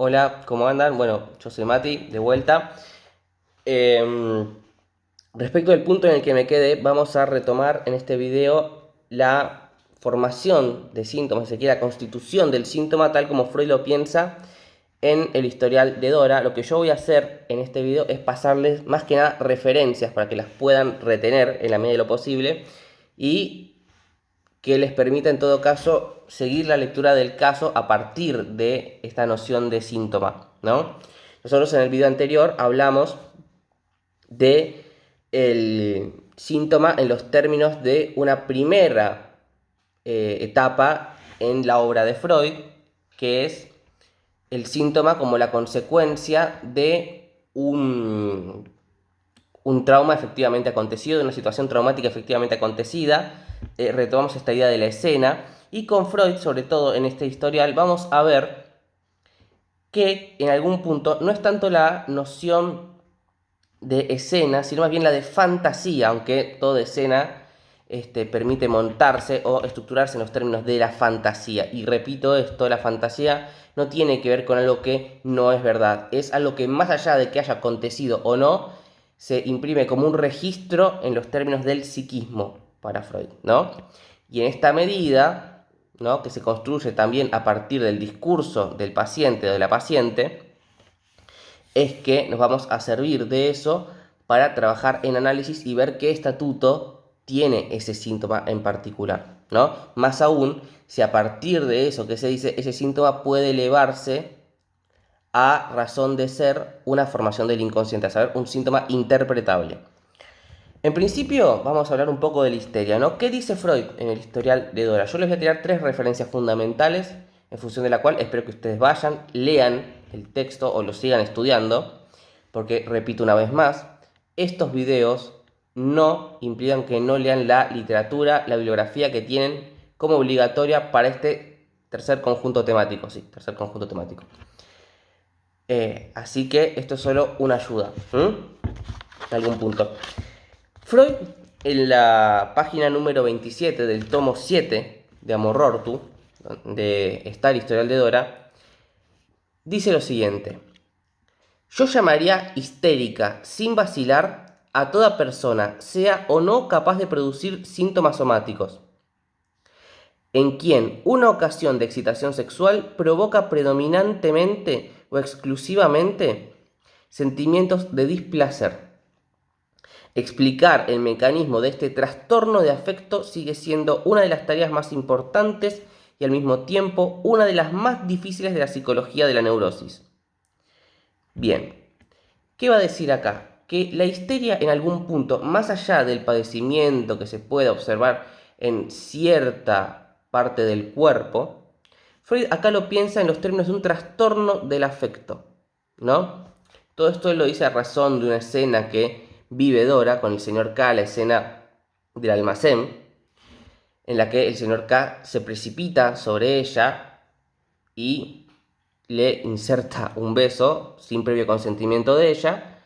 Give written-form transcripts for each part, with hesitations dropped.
Hola, ¿cómo andan? Bueno, yo soy Mati, de vuelta. Em, Respecto al punto en el que me quedé, vamos a retomar en este video la formación de síntomas, si se quiere, la constitución del síntoma, tal como Freud lo piensa en el historial de Dora. Lo que yo voy a hacer en este video es pasarles más que nada referencias para que las puedan retener en la medida de lo posible y que les permita en todo caso seguir la lectura del caso a partir de esta noción de síntoma, ¿no? Nosotros en el video anterior hablamos de el síntoma en los términos de una primera etapa en la obra de Freud, que es el síntoma como la consecuencia de un trauma efectivamente acontecido, de una situación traumática efectivamente acontecida. Retomamos esta idea de la escena y con Freud, sobre todo en este historial, vamos a ver que en algún punto no es tanto la noción de escena, sino más bien la de fantasía, aunque toda escena permite montarse o estructurarse en los términos de la fantasía. Y repito esto, la fantasía no tiene que ver con algo que no es verdad, es algo que más allá de que haya acontecido o no, se imprime como un registro en los términos del psiquismo para Freud, ¿no? Y en esta medida, ¿no?, que se construye también a partir del discurso del paciente o de la paciente, es que nos vamos a servir de eso para trabajar en análisis y ver qué estatuto tiene ese síntoma en particular, ¿no? Más aún, si a partir de eso que se dice, ese síntoma puede elevarse a razón de ser una formación del inconsciente, a saber, un síntoma interpretable. En principio, vamos a hablar un poco de la histeria, ¿no? ¿Qué dice Freud en el historial de Dora? Yo les voy a tirar tres referencias fundamentales, en función de la cual espero que ustedes vayan, lean el texto o lo sigan estudiando, porque, repito una vez más, estos videos no implican que no lean la literatura, la bibliografía que tienen como obligatoria para este tercer conjunto temático, sí, tercer conjunto temático. Así que esto es solo una ayuda, en algún punto. Freud, en la página número 27 del tomo 7 de Amor-Rortu, de está el historial de Dora, dice lo siguiente: yo llamaría histérica, sin vacilar, a toda persona, sea o no capaz de producir síntomas somáticos, en quien una ocasión de excitación sexual provoca predominantemente o exclusivamente sentimientos de displacer. Explicar el mecanismo de este trastorno de afecto sigue siendo una de las tareas más importantes y al mismo tiempo una de las más difíciles de la psicología de la neurosis. Bien, ¿qué va a decir acá? Que la histeria en algún punto, más allá del padecimiento que se puede observar en cierta parte del cuerpo, Freud acá lo piensa en los términos de un trastorno del afecto, ¿no? Todo esto él lo dice a razón de una escena que vive Dora con el señor K, la escena del almacén, en la que el señor K se precipita sobre ella y le inserta un beso sin previo consentimiento de ella,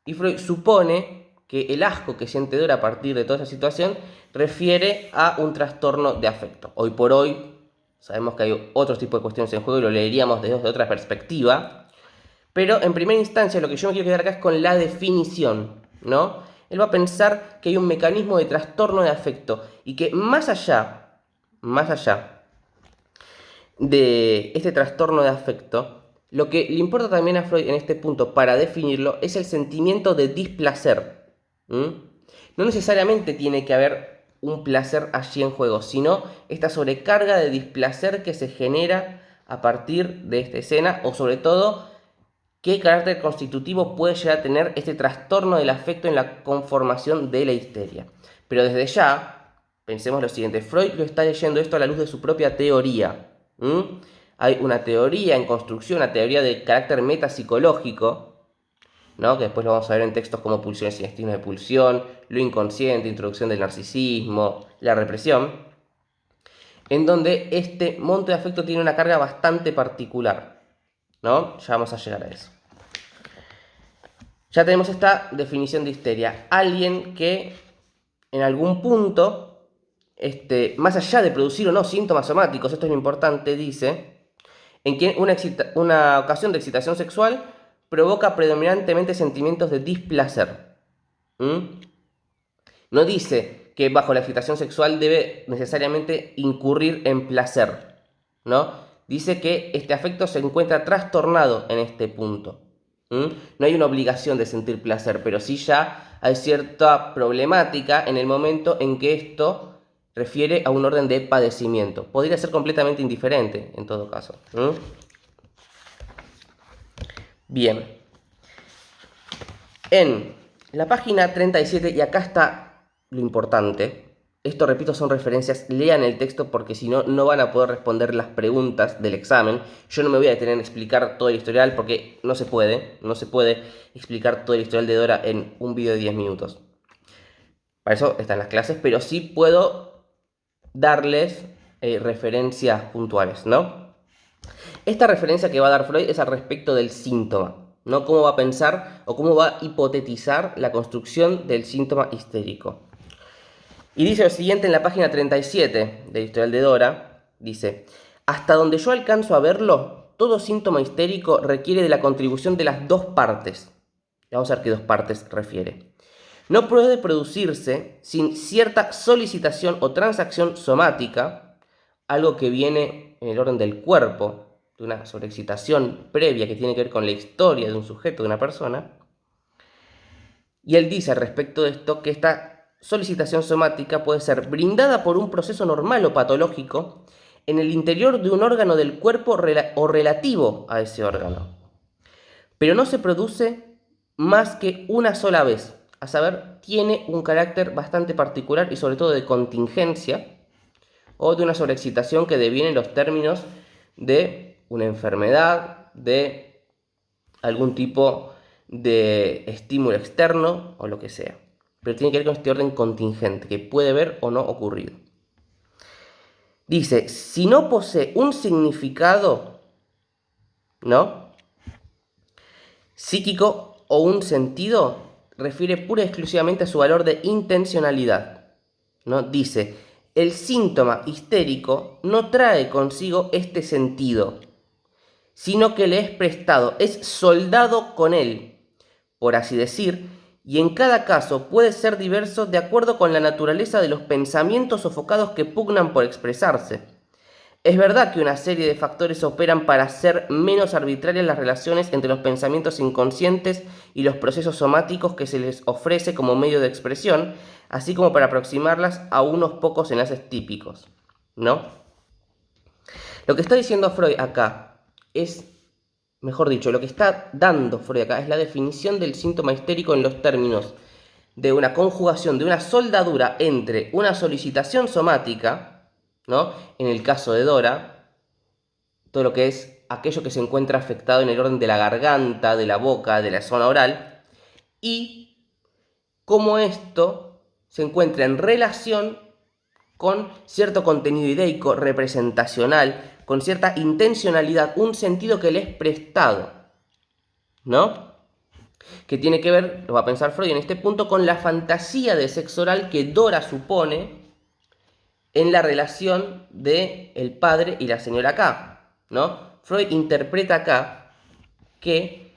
y Freud supone que el asco que siente Dora a partir de toda esa situación refiere a un trastorno de afecto. Hoy por hoy sabemos que hay otros tipos de cuestiones en juego y lo leeríamos desde otra perspectiva, pero en primera instancia lo que yo me quiero quedar acá es con la definición, ¿no? Él va a pensar que hay un mecanismo de trastorno de afecto y que más allá de este trastorno de afecto, lo que le importa también a Freud en este punto para definirlo es el sentimiento de displacer. No necesariamente tiene que haber un placer allí en juego, sino esta sobrecarga de displacer que se genera a partir de esta escena, o sobre todo qué carácter constitutivo puede llegar a tener este trastorno del afecto en la conformación de la histeria. Pero desde ya, pensemos lo siguiente: Freud lo está leyendo esto a la luz de su propia teoría. Hay una teoría en construcción, una teoría de carácter metapsicológico, ¿no?, que después lo vamos a ver en textos como Pulsiones y destinos de pulsión, Lo inconsciente, Introducción del narcisismo, La represión, en donde este monte de afecto tiene una carga bastante particular, ¿no? Ya vamos a llegar a eso. Ya tenemos esta definición de histeria: alguien que en algún punto, más allá de producir o no síntomas somáticos, esto es lo importante, dice, en que una ocasión de excitación sexual provoca predominantemente sentimientos de displacer. No dice que bajo la excitación sexual debe necesariamente incurrir en placer, ¿no? Dice que este afecto se encuentra trastornado en este punto. No hay una obligación de sentir placer, pero sí ya hay cierta problemática en el momento en que esto refiere a un orden de padecimiento. Podría ser completamente indiferente, en todo caso. Bien. En la página 37, y acá está lo importante, esto repito son referencias, lean el texto porque si no, no van a poder responder las preguntas del examen. Yo no me voy a detener en explicar todo el historial porque no se puede explicar todo el historial de Dora en un video de 10 minutos. Para eso están las clases, pero sí puedo darles referencias puntuales, ¿no? Esta referencia que va a dar Freud es al respecto del síntoma, ¿no? Cómo va a pensar o cómo va a hipotetizar la construcción del síntoma histérico. Y dice lo siguiente en la página 37 del historial de Dora, dice: hasta donde yo alcanzo a verlo, todo síntoma histérico requiere de la contribución de las dos partes. Vamos a ver qué dos partes refiere. No puede producirse sin cierta solicitación o transacción somática, algo que viene en el orden del cuerpo, de una sobreexcitación previa que tiene que ver con la historia de un sujeto, de una persona. Y él dice al respecto de esto que esta solicitación somática puede ser brindada por un proceso normal o patológico en el interior de un órgano del cuerpo o relativo a ese órgano, pero no se produce más que una sola vez, a saber, tiene un carácter bastante particular y sobre todo de contingencia o de una sobreexcitación que deviene en los términos de una enfermedad, de algún tipo de estímulo externo o lo que sea. Pero tiene que ver con este orden contingente, que puede haber o no ocurrido. Dice, si no posee un significado, ¿no?, psíquico o un sentido, refiere pura y exclusivamente a su valor de intencionalidad, ¿no? Dice, el síntoma histérico no trae consigo este sentido, sino que le es prestado, es soldado con él, por así decir, y en cada caso puede ser diverso de acuerdo con la naturaleza de los pensamientos sofocados que pugnan por expresarse. Es verdad que una serie de factores operan para hacer menos arbitrarias las relaciones entre los pensamientos inconscientes y los procesos somáticos que se les ofrece como medio de expresión, así como para aproximarlas a unos pocos enlaces típicos, ¿no? Lo que está diciendo Freud acá es, mejor dicho, lo que está dando Freud acá es la definición del síntoma histérico en los términos de una conjugación, de una soldadura entre una solicitación somática, ¿no? En el caso de Dora, todo lo que es aquello que se encuentra afectado en el orden de la garganta, de la boca, de la zona oral, y cómo esto se encuentra en relación con cierto contenido ideico, representacional, con cierta intencionalidad, un sentido que le es prestado, ¿no? Que tiene que ver, lo va a pensar Freud en este punto, con la fantasía de sexo oral que Dora supone en la relación de el padre y la señora K, ¿no? Freud interpreta acá que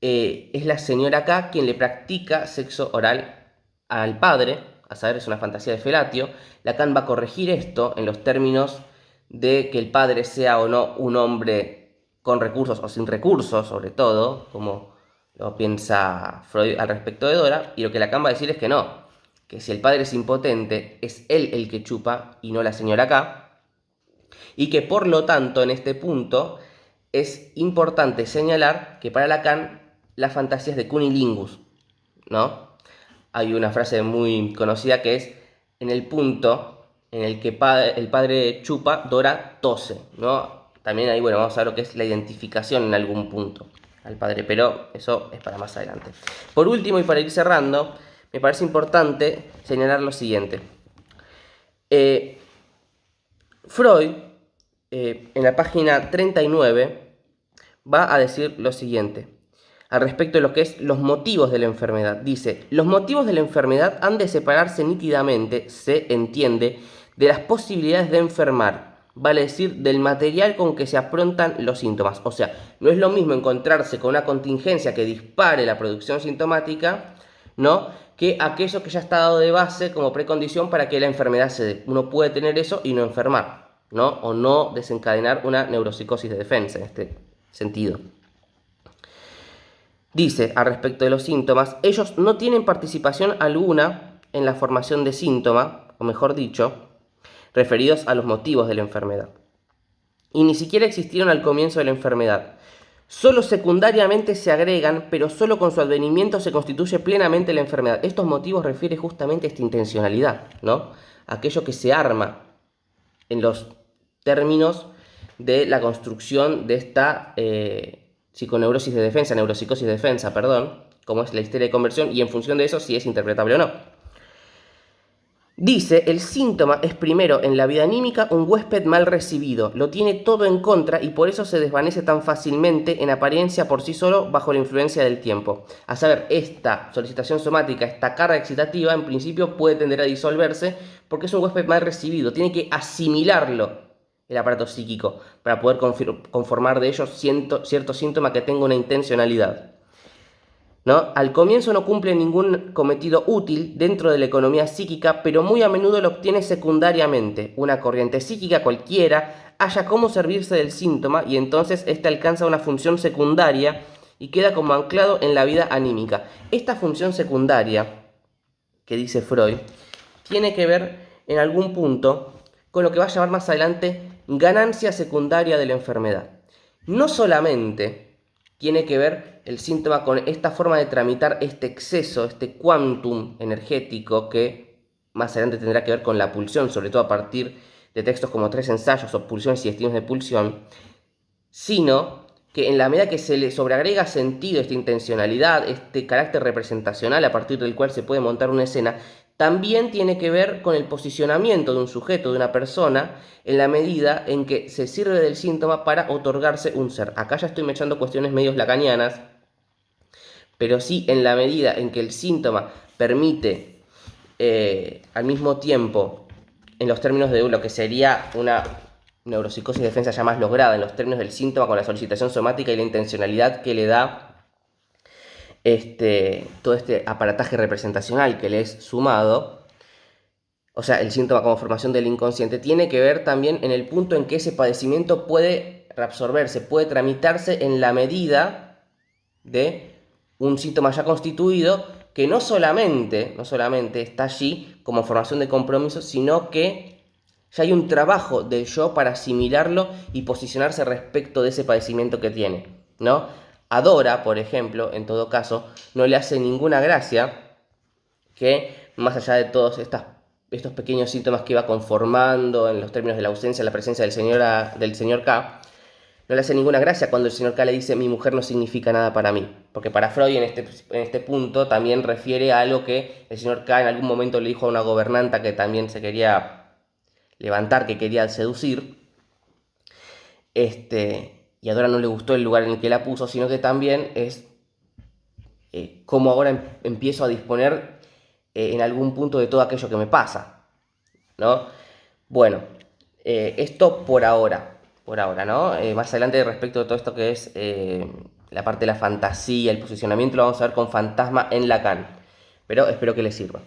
es la señora K quien le practica sexo oral al padre, a saber, es una fantasía de felatio. Lacan va a corregir esto en los términos de que el padre sea o no un hombre con recursos o sin recursos, sobre todo, como lo piensa Freud al respecto de Dora, y lo que Lacan va a decir es que no, que si el padre es impotente, es él el que chupa y no la señora K, y que por lo tanto en este punto es importante señalar que para Lacan la fantasía es de cunilingus, ¿no? Hay una frase muy conocida que es, en el punto en el que el padre chupa, Dora tose, ¿no? También ahí, bueno, vamos a ver lo que es la identificación en algún punto al padre, pero eso es para más adelante. Por último, y para ir cerrando, me parece importante señalar lo siguiente. Freud, en la página 39, va a decir lo siguiente al respecto de lo que es los motivos de la enfermedad. Dice, los motivos de la enfermedad han de separarse nítidamente, se entiende, de las posibilidades de enfermar, vale decir del material con que se afrontan los síntomas. O sea, no es lo mismo encontrarse con una contingencia que dispare la producción sintomática, ¿no?, que aquello que ya está dado de base como precondición para que la enfermedad se dé. Uno puede tener eso y no enfermar, ¿no?, o no desencadenar una neuropsicosis de defensa en este sentido. Dice, al respecto de los síntomas, ellos no tienen participación alguna en la formación de síntoma, o mejor dicho, referidos a los motivos de la enfermedad. Y ni siquiera existieron al comienzo de la enfermedad. Solo secundariamente se agregan, pero solo con su advenimiento se constituye plenamente la enfermedad. Estos motivos refieren justamente a esta intencionalidad, ¿no?, aquello que se arma en los términos de la construcción de esta psiconeurosis de defensa, neuropsicosis de defensa, perdón, como es la histeria de conversión, y en función de eso si es interpretable o no. Dice, el síntoma es primero en la vida anímica un huésped mal recibido, lo tiene todo en contra y por eso se desvanece tan fácilmente en apariencia por sí solo bajo la influencia del tiempo. A saber, esta solicitación somática, esta carga excitativa, en principio puede tender a disolverse porque es un huésped mal recibido, tiene que asimilarlo el aparato psíquico para poder conformar de ellos cierto síntoma que tenga una intencionalidad, ¿no? Al comienzo no cumple ningún cometido útil dentro de la economía psíquica, pero muy a menudo lo obtiene secundariamente. Una corriente psíquica cualquiera haya cómo servirse del síntoma y entonces éste alcanza una función secundaria y queda como anclado en la vida anímica. Esta función secundaria, que dice Freud, tiene que ver en algún punto con lo que va a llamar más adelante ganancia secundaria de la enfermedad. No solamente tiene que ver el síntoma con esta forma de tramitar este exceso, este quantum energético que más adelante tendrá que ver con la pulsión, sobre todo a partir de textos como Tres ensayos o Pulsiones y destinos de pulsión, sino que en la medida que se le sobreagrega sentido, esta intencionalidad, este carácter representacional a partir del cual se puede montar una escena, también tiene que ver con el posicionamiento de un sujeto, de una persona, en la medida en que se sirve del síntoma para otorgarse un ser. Acá ya estoy mechando cuestiones medios lacanianas, pero sí en la medida en que el síntoma permite al mismo tiempo, en los términos de lo que sería una neuropsicosis de defensa ya más lograda, en los términos del síntoma con la solicitación somática y la intencionalidad que le da todo este aparataje representacional que le es sumado, o sea, el síntoma como formación del inconsciente, tiene que ver también en el punto en que ese padecimiento puede reabsorberse, puede tramitarse en la medida de un síntoma ya constituido que no solamente está allí como formación de compromiso, sino que ya hay un trabajo del yo para asimilarlo y posicionarse respecto de ese padecimiento que tiene, ¿no? A Dora, por ejemplo, en todo caso, no le hace ninguna gracia que, más allá de todos estos pequeños síntomas que iba conformando en los términos de la ausencia, la presencia del señor K, no le hace ninguna gracia cuando el señor K le dice mi mujer no significa nada para mí. Porque para Freud en este punto también refiere a algo que el señor K en algún momento le dijo a una gobernanta que también se quería levantar, que quería seducir. Y a Dora no le gustó el lugar en el que la puso, sino que también es cómo ahora empiezo a disponer en algún punto de todo aquello que me pasa, ¿no? Bueno, esto por ahora, ¿no? Más adelante respecto de todo esto que es la parte de la fantasía, el posicionamiento, lo vamos a ver con Fantasma en Lacan, pero espero que les sirva.